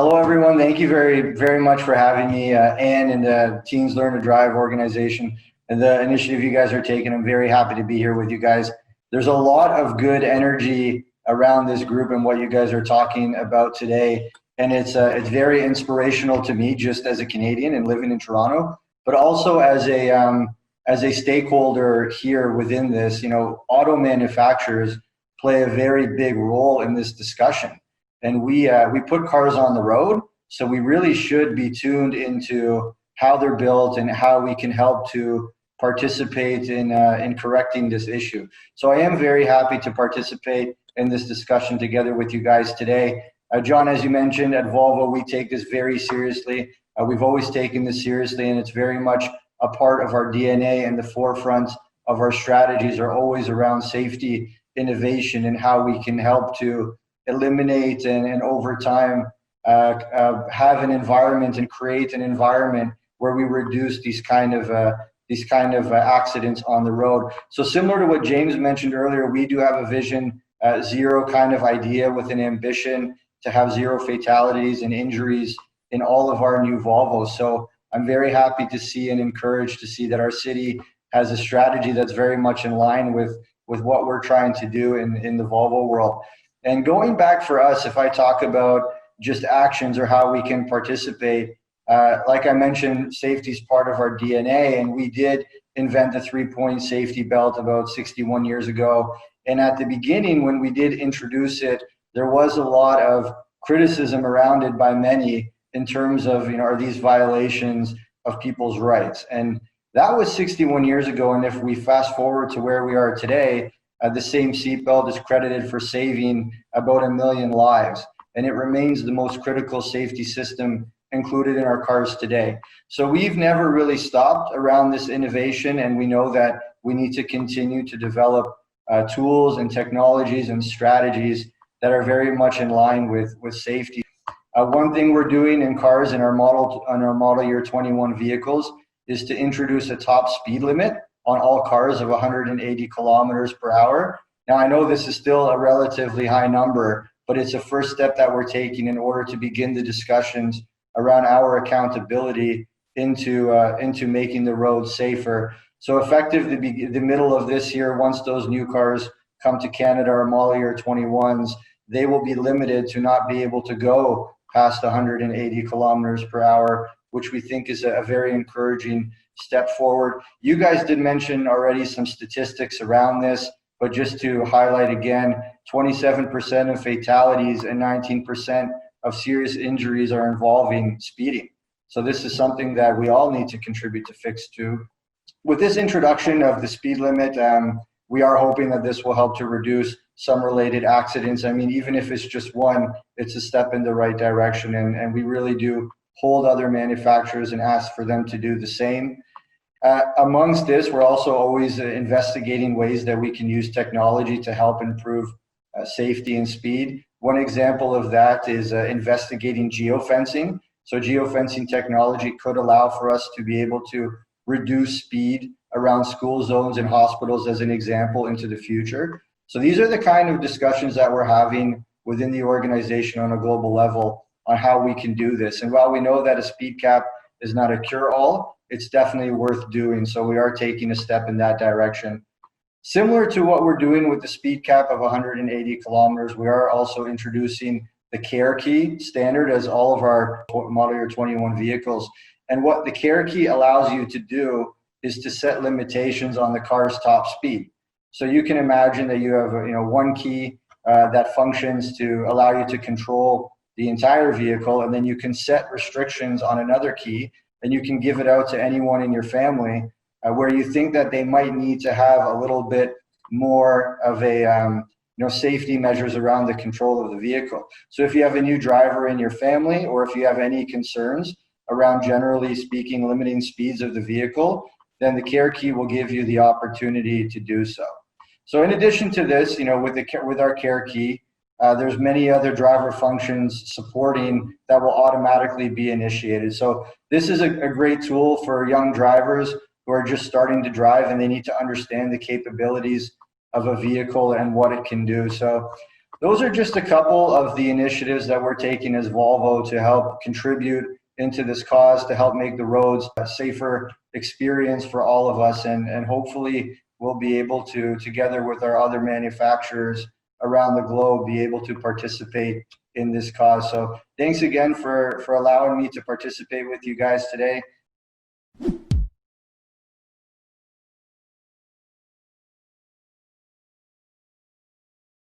Hello, everyone. Thank you very much for having me, Anne, and the Teens Learn to Drive organization and the initiative you guys are taking. I'm very happy to be here with you guys. There's a lot of good energy around this group and what you guys are talking about today, and it's very inspirational to me, just as a Canadian and living in Toronto, but also as a stakeholder here within this. Auto manufacturers play a very big role in this discussion, and we put cars on the road, so we really should be tuned into how they're built and how we can help to participate in correcting this issue. So I am very happy to participate in this discussion together with you guys today. John, as you mentioned, at Volvo, we take this very seriously. We've always taken this seriously, and it's very much a part of our DNA, and the forefront of our strategies are always around safety, innovation, and how we can help to eliminate and over time have an environment and create an environment where we reduce these kind of accidents on the road. So similar to what James mentioned earlier, we do have a vision zero kind of idea with an ambition to have zero fatalities and injuries in all of our new Volvos. So I'm very happy to see and encouraged to see that our city has a strategy that's very much in line with what we're trying to do in the Volvo world. And going back for us, if I talk about just actions or how we can participate, like I mentioned, safety is part of our DNA, and we did invent the three-point safety belt about 61 years ago. And at the beginning, when we did introduce it, there was a lot of criticism around it by many in terms of, are these violations of people's rights? And that was 61 years ago. And if we fast forward to where we are today, the same seatbelt is credited for saving about 1 million lives, and it remains the most critical safety system included in our cars today. So we've never really stopped around this innovation, and we know that we need to continue to develop tools and technologies and strategies that are very much in line with safety. One thing we're doing in cars in our model year 21 vehicles is to introduce a top speed limit on all cars of 180 kilometers per hour. Now, I know this is still a relatively high number, but it's a first step that we're taking in order to begin the discussions around our accountability into making the roads safer. So effective the middle of this year, once those new cars come to Canada, our model year 21s, they will be limited to not be able to go past 180 kilometers per hour, which we think is a very encouraging step forward. You guys did mention already some statistics around this, but just to highlight again, 27% of fatalities and 19% of serious injuries are involving speeding. So this is something that we all need to contribute to fix too. With this introduction of the speed limit, we are hoping that this will help to reduce some related accidents. I mean, even if it's just one, it's a step in the right direction, and we really do hold other manufacturers and ask for them to do the same. Amongst this, we're also always investigating ways that we can use technology to help improve safety and speed. One example of that is investigating geofencing. So geofencing technology could allow for us to be able to reduce speed around school zones and hospitals, as an example, into the future. So these are the kind of discussions that we're having within the organization on a global level on how we can do this. And while we know that a speed cap is not a cure-all, it's definitely worth doing. So we are taking a step in that direction. Similar to what we're doing with the speed cap of 180 kilometers, we are also introducing the care key standard as all of our model year 21 vehicles. And what the care key allows you to do is to set limitations on the car's top speed. So you can imagine that you have one key that functions to allow you to control the entire vehicle, and then you can set restrictions on another key, and you can give it out to anyone in your family where you think that they might need to have a little bit more of a safety measures around the control of the vehicle. So if you have a new driver in your family, or if you have any concerns around, generally speaking, limiting speeds of the vehicle, then the care key will give you the opportunity to do so. So in addition to this, with our care key, there's many other driver functions supporting that will automatically be initiated. So this is a great tool for young drivers who are just starting to drive, and they need to understand the capabilities of a vehicle and what it can do. So those are just a couple of the initiatives that we're taking as Volvo to help contribute into this cause, to help make the roads a safer experience for all of us. And hopefully we'll be able to, together with our other manufacturers around the globe, be able to participate in this cause. So thanks again for allowing me to participate with you guys today.